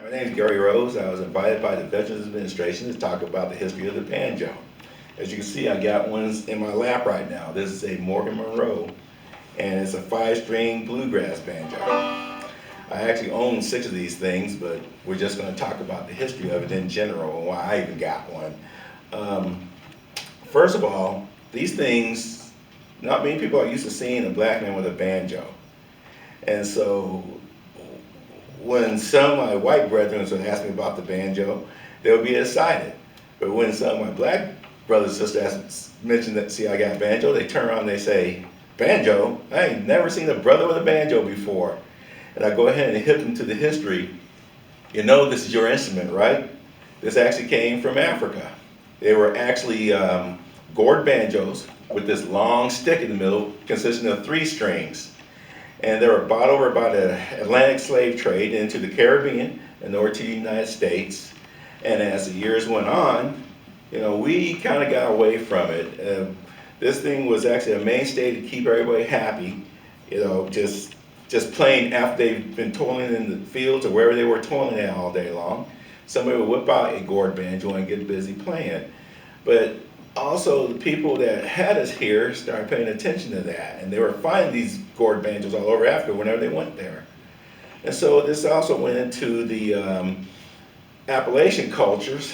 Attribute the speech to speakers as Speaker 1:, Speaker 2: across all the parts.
Speaker 1: My name is Gary Rose. I was invited by the Veterans Administration to talk about the history of the banjo. As you can see, I got one in my lap right now. This is a Morgan Monroe, and it's a five-string bluegrass banjo. I actually own six of these things, but we're just going to talk about the history of it in general and why I even got one. Um, First of all, these things, not many people are used to seeing a black man with a banjo. And so when some of my white brethren would ask me about the banjo, they would be excited. But when some of my black brothers and sisters mention that, see, I got banjo, they turn around and they say, banjo? I ain't never seen a brother with a banjo before. And I go ahead and hit them to the history. You know this is your instrument, right? This actually came from Africa. They were actually gourd banjos with this long stick in the middle consisting of three strings. And they were brought over by the Atlantic slave trade into the Caribbean and over to the United States. And as the years went on, we kind of got away from it. This thing was actually a mainstay to keep everybody happy, just playing after they've been toiling in the fields or wherever they were toiling at all day long. Somebody would whip out a gourd banjo and get busy playing. But also the people that had us here started paying attention to that, and they were finding these gourd banjos all over Africa whenever they went there. And so this also went into the Appalachian cultures,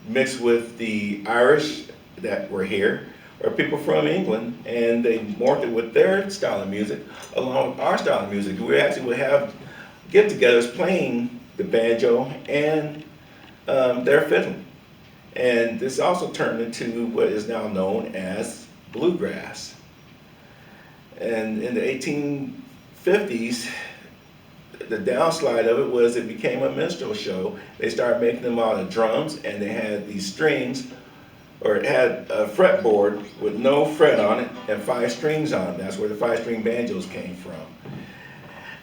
Speaker 1: mixed with the Irish that were here, or people from England, and they morphed it with their style of music along with our style of music. We actually would have get-togethers playing the banjo and their fiddle. And this also turned into what is now known as bluegrass. And in the 1850s, the downslide of it was it became a minstrel show. They started making them out of drums, and they had these strings, or it had a fretboard with no fret on it and five strings on it. That's where the five-string banjos came from.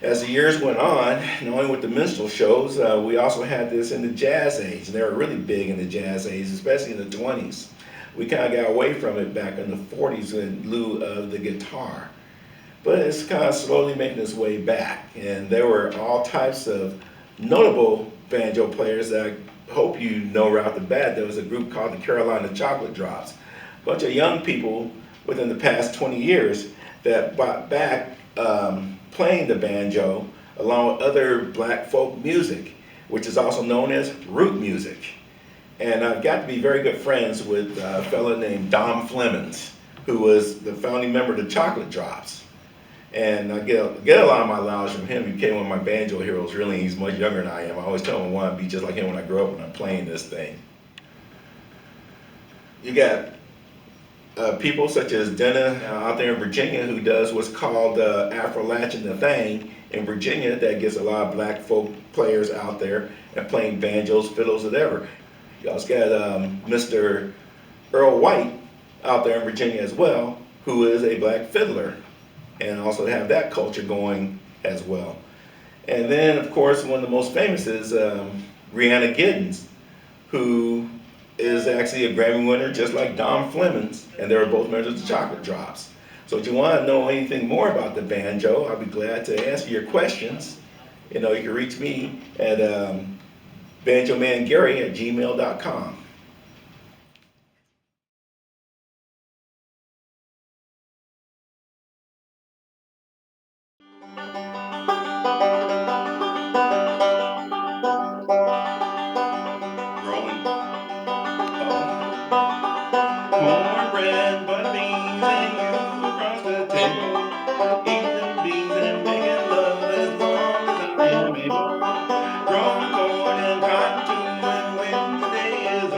Speaker 1: As the years went on, not only with the minstrel shows, we also had this in the jazz age. And they were really big in the jazz age, especially in the 20s. We kind of got away from it back in the 40s in lieu of the guitar. But it's kind of slowly making its way back. And there were all types of notable banjo players that I hope you know right off the bat. There was a group called the Carolina Chocolate Drops. A bunch of young people within the past 20 years that brought back playing the banjo along with other black folk music, which is also known as root music. And I've got to be very good friends with a fellow named Dom Flemons, who was the founding member of the Chocolate Drops. And I get a lot of my knowledge from him. He became one of my banjo heroes, really. He's much younger than I am. I always tell him I want to be just like him when I grow up when I'm playing this thing. You got people such as Denna out there in Virginia, who does what's called Afro-Latching the Thing in Virginia, that gets a lot of black folk players out there and playing banjos, fiddles, whatever. You also got Mr. Earl White out there in Virginia as well, who is a black fiddler, and also have that culture going as well. And then, of course, one of the most famous is Rihanna Giddens, who is actually a Grammy winner, just like Dom Flemons, and they were both members of the Chocolate Drops. So if you want to know anything more about the banjo, I'll be glad to answer your questions. You can reach me at banjomangary@gmail.com. Rolling. Cornbread, butter beans, and you across the table. Eating beans and making love as long as I am able. Growing corn and cotton too, and when the day is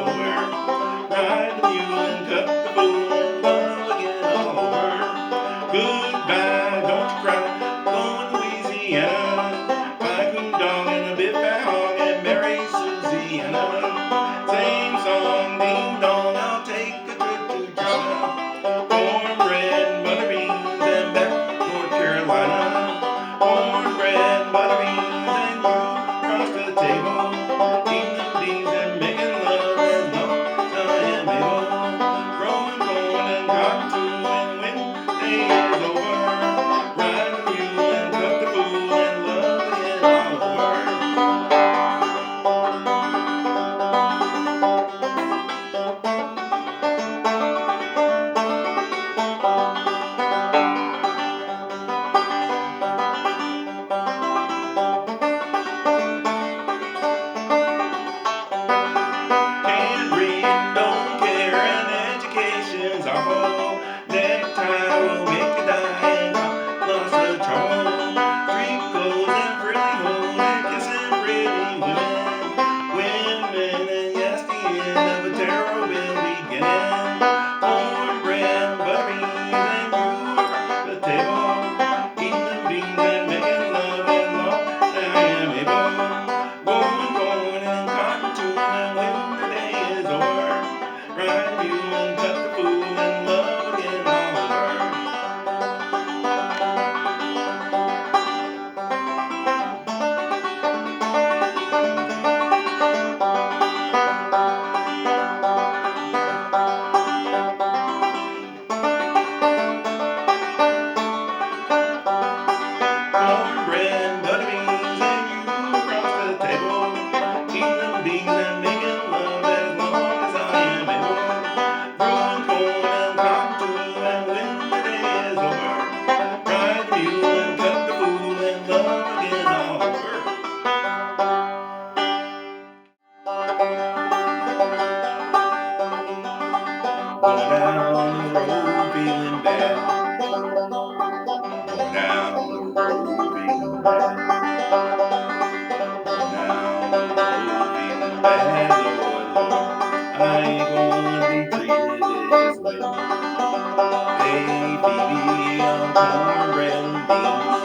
Speaker 1: on cornbread and beans.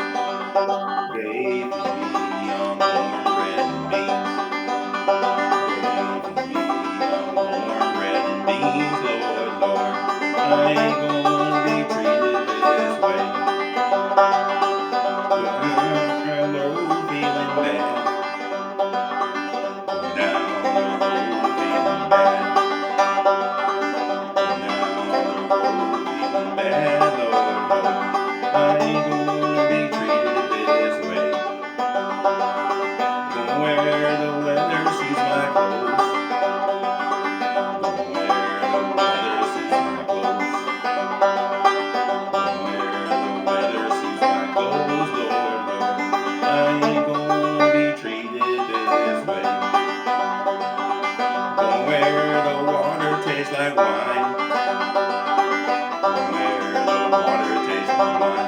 Speaker 1: Gravy be on cornbread and beans. Gravy be on cornbread and beans, Lord, Lord. I ain't gonna be treated this way. Low feeling bad. Now the road feeling bad. Now the road feeling bad, Lord, Lord. I ain't gonna be treated this way. Gonna wear the weather suits my clothes. Gonna wear the weather suits my clothes. Gonna wear the weather suits my clothes, Lord, Lord. I ain't gonna be treated this way. Gonna wear the water tastes like wine. Gonna wear the water tastes like wine.